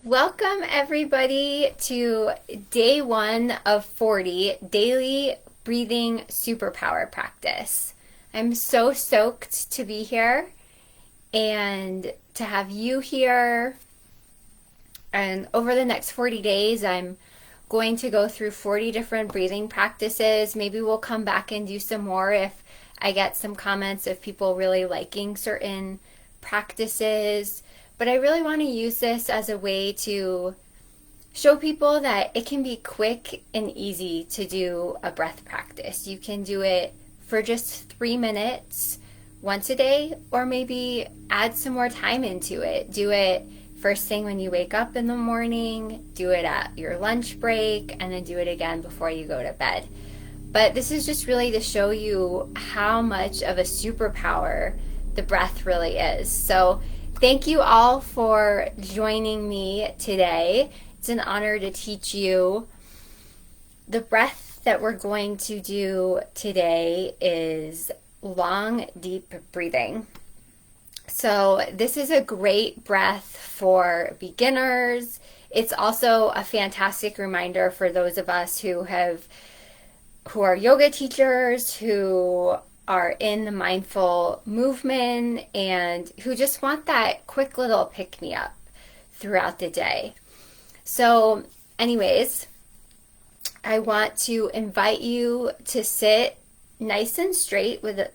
Welcome, everybody, to day 1 of 40 daily breathing superpower practice. I'm so stoked to be here and to have you here. And over the next 40 days, I'm going to go through 40 different breathing practices. Maybe we'll come back and do some more if I get some comments of people really liking certain practices. But I really want to use this as a way to show people that it can be quick and easy to do a breath practice. You can do it for just 3 minutes once a day, or maybe add some more time into it. Do it first thing when you wake up in the morning, do it at your lunch break, and then do it again before you go to bed. But this is just really to show you how much of a superpower the breath really is. So thank you all for joining me today. It's an honor to teach you. The breath that we're going to do today is long, deep breathing. So this is a great breath for beginners. It's also a fantastic reminder for those of us who are yoga teachers, who are in the mindful movement, and who just want that quick little pick-me-up throughout the day. So anyways, I want to invite you to sit nice and straight with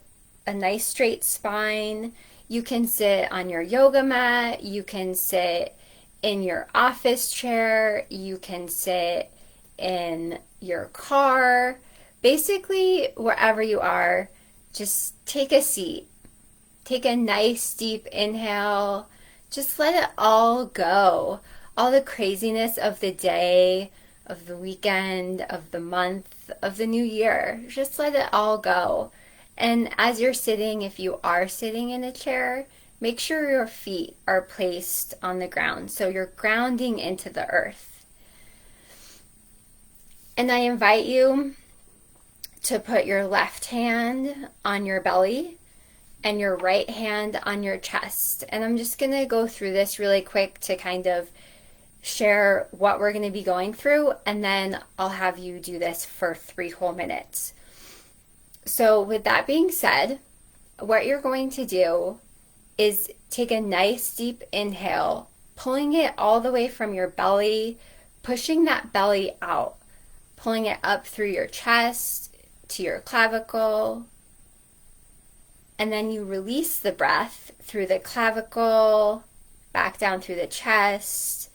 a nice straight spine. You can sit on your yoga mat. You can sit in your office chair. You can sit in your car. Basically, wherever you are, just take a seat. Take a nice deep inhale. Just let it all go. All the craziness of the day, of the weekend, of the month, of the new year. Just let it all go. And as you're sitting, if you are sitting in a chair, make sure your feet are placed on the ground. So you're grounding into the earth. And I invite you to put your left hand on your belly and your right hand on your chest. And I'm just going to go through this really quick to kind of share what we're going to be going through, and then I'll have you do this for 3 whole minutes. So with that being said, what you're going to do is take a nice deep inhale, pulling it all the way from your belly, pushing that belly out, pulling it up through your chest to your clavicle, and then you release the breath through the clavicle, back down through the chest,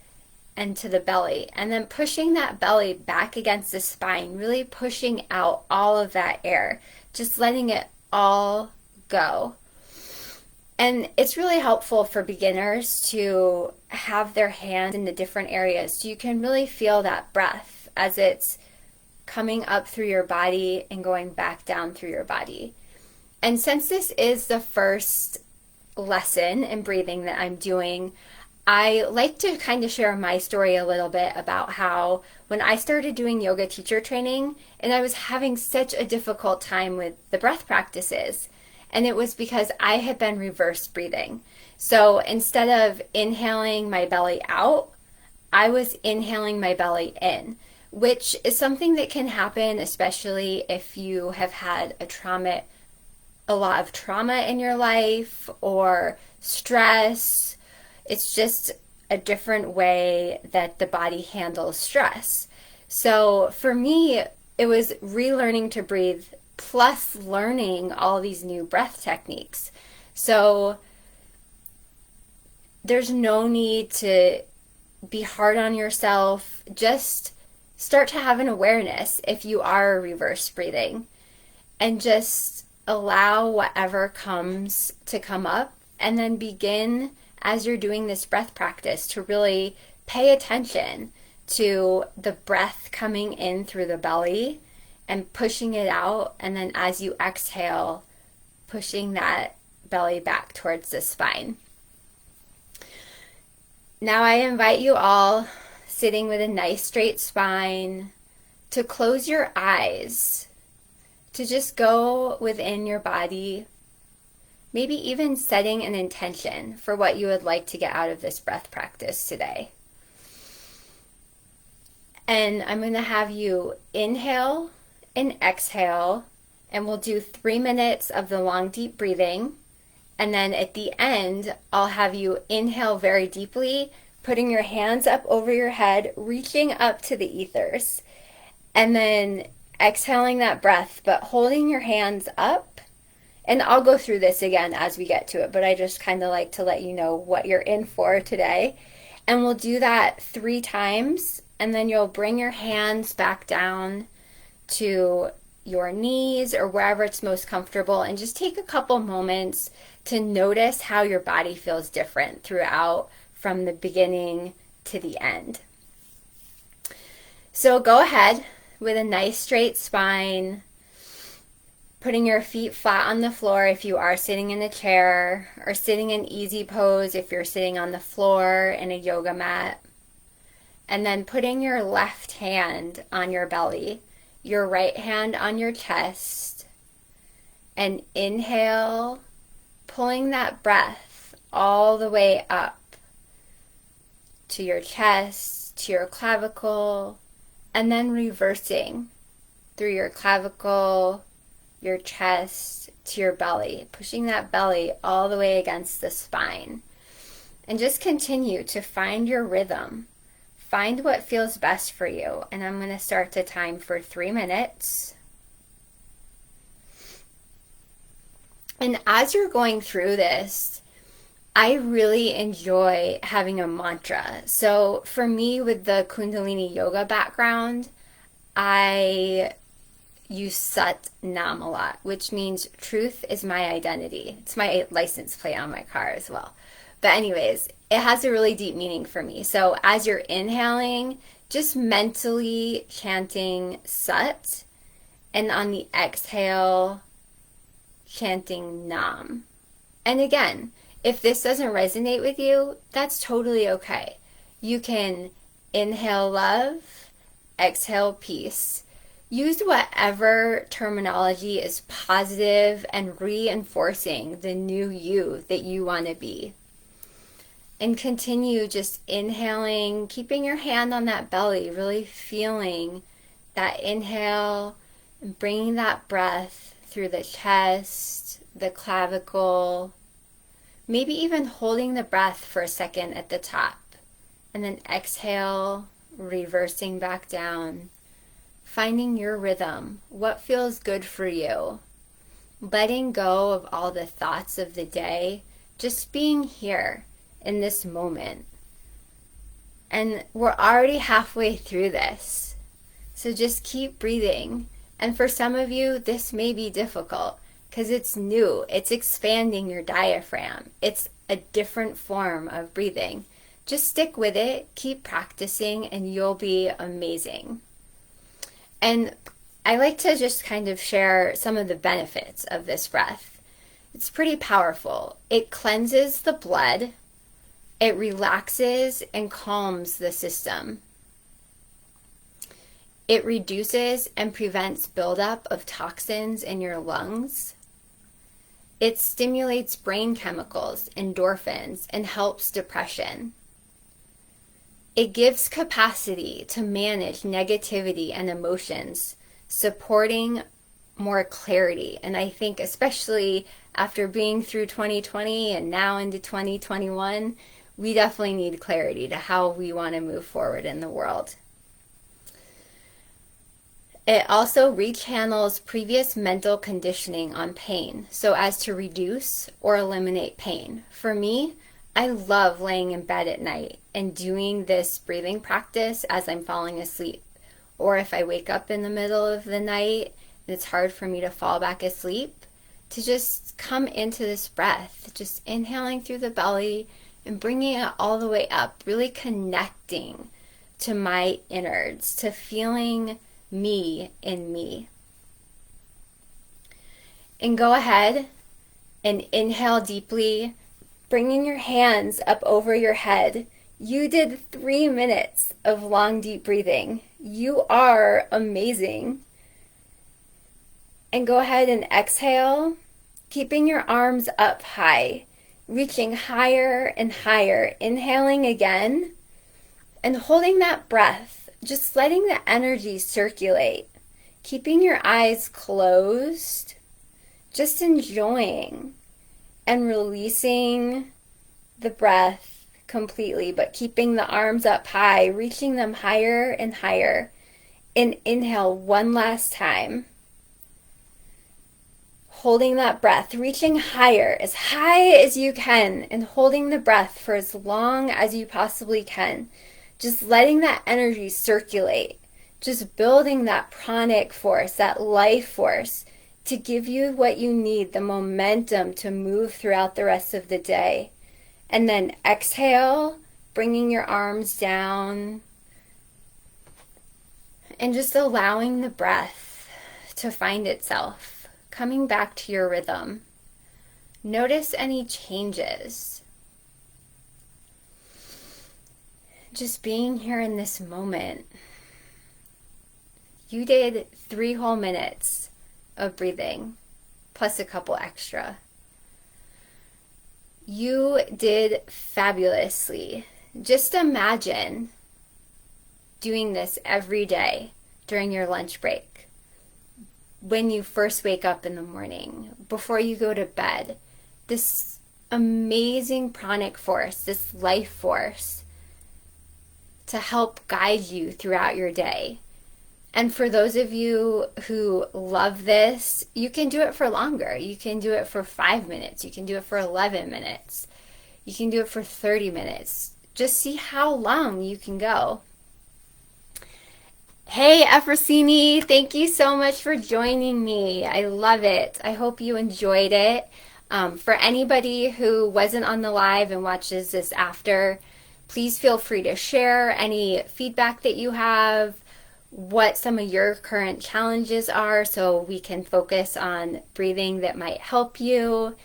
and to the belly, and then pushing that belly back against the spine, really pushing out all of that air, just letting it all go. And it's really helpful for beginners to have their hand in the different areas so you can really feel that breath as it's coming up through your body and going back down through your body. And since this is the first lesson in breathing that I'm doing, I like to kind of share my story a little bit about how when I started doing yoga teacher training and I was having such a difficult time with the breath practices, and it was because I had been reverse breathing. So instead of inhaling my belly out, I was inhaling my belly in, which is something that can happen especially if you have had a lot of trauma in your life or stress. It's just a different way that the body handles stress. So for me, it was relearning to breathe plus learning all these new breath techniques. So there's no need to be hard on yourself. Just start to have an awareness if you are reverse breathing, and just allow whatever comes to come up, and then begin as you're doing this breath practice to really pay attention to the breath coming in through the belly and pushing it out, and then as you exhale, pushing that belly back towards the spine. Now I invite you all, sitting with a nice straight spine, to close your eyes, to just go within your body, maybe even setting an intention for what you would like to get out of this breath practice today. And I'm going to have you inhale and exhale, and we'll do 3 minutes of the long, deep breathing. And then at the end, I'll have you inhale very deeply, putting your hands up over your head, reaching up to the ethers. And then exhaling that breath, but holding your hands up. And I'll go through this again as we get to it, but I just kind of like to let you know what you're in for today. And we'll do that 3 times, and then you'll bring your hands back down to your knees or wherever it's most comfortable, and just take a couple moments to notice how your body feels different throughout from the beginning to the end. So go ahead with a nice straight spine, putting your feet flat on the floor if you are sitting in a chair, or sitting in easy pose if you're sitting on the floor in a yoga mat. And then putting your left hand on your belly, your right hand on your chest, and inhale, pulling that breath all the way up to your chest, to your clavicle, and then reversing through your clavicle, your chest, to your belly, pushing that belly all the way against the spine. And just continue to find your rhythm. Find what feels best for you. And I'm going to start the time for 3 minutes. And as you're going through this, I really enjoy having a mantra. So for me, with the Kundalini Yoga background, I use Sat Nam a lot, which means truth is my identity. It's my license plate on my car as well. But anyways, it has a really deep meaning for me. So as you're inhaling, just mentally chanting Sat, and on the exhale, chanting Nam. And again, if this doesn't resonate with you, that's totally okay. You can inhale love, exhale peace. Use whatever terminology is positive and reinforcing the new you that you want to be. And continue just inhaling, keeping your hand on that belly, really feeling that inhale, and bringing that breath through the chest, the clavicle, maybe even holding the breath for a second at the top. And then exhale, reversing back down. Finding your rhythm, what feels good for you. Letting go of all the thoughts of the day, just being here in this moment. And we're already halfway through this. So just keep breathing. And for some of you, this may be difficult because it's new. It's expanding your diaphragm. It's a different form of breathing. Just stick with it, keep practicing, and you'll be amazing. And I like to just kind of share some of the benefits of this breath. It's pretty powerful. It cleanses the blood. It relaxes and calms the system. It reduces and prevents buildup of toxins in your lungs. It stimulates brain chemicals, endorphins, and helps depression. It gives capacity to manage negativity and emotions, supporting more clarity. And I think especially after being through 2020 and now into 2021, we definitely need clarity to how we want to move forward in the world. It also rechannels previous mental conditioning on pain so as to reduce or eliminate pain. For me, I love laying in bed at night and doing this breathing practice as I'm falling asleep. Or if I wake up in the middle of the night and it's hard for me to fall back asleep, to just come into this breath, just inhaling through the belly and bringing it all the way up, really connecting to my innards, to feeling me in me. And go ahead and inhale deeply, bringing your hands up over your head. You did 3 minutes of long, deep breathing. You are amazing. And go ahead and exhale, keeping your arms up high, reaching higher and higher, inhaling again, and holding that breath just letting the energy circulate, keeping your eyes closed, just enjoying and releasing the breath completely, but keeping the arms up high, reaching them higher and higher. And inhale one last time. Holding that breath, reaching higher, as high as you can, and holding the breath for as long as you possibly can. Just letting that energy circulate. Just building that pranic force, that life force, to give you what you need, the momentum to move throughout the rest of the day. And then exhale, bringing your arms down, and just allowing the breath to find itself, coming back to your rhythm. Notice any changes. Just being here in this moment. You did 3 whole minutes of breathing, plus a couple extra. You did fabulously. Just imagine doing this every day during your lunch break, when you first wake up in the morning, before you go to bed. This amazing pranic force, this life force, to help guide you throughout your day. And for those of you who love this, you can do it for longer. You can do it for 5 minutes. You can do it for 11 minutes. You can do it for 30 minutes. Just see how long you can go. Hey, Efrosini, thank you so much for joining me. I love it. I hope you enjoyed it. For anybody who wasn't on the live and watches this after, please feel free to share any feedback that you have, what some of your current challenges are, so we can focus on breathing that might help you.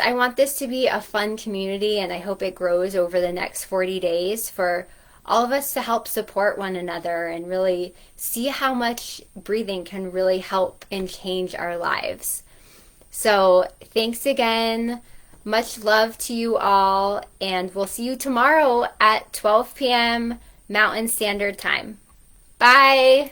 I want this to be a fun community, and I hope it grows over the next 40 days for all of us to help support one another and really see how much breathing can really help and change our lives. So thanks again. Much love to you all, and we'll see you tomorrow at 12 p.m. Mountain Standard Time. Bye.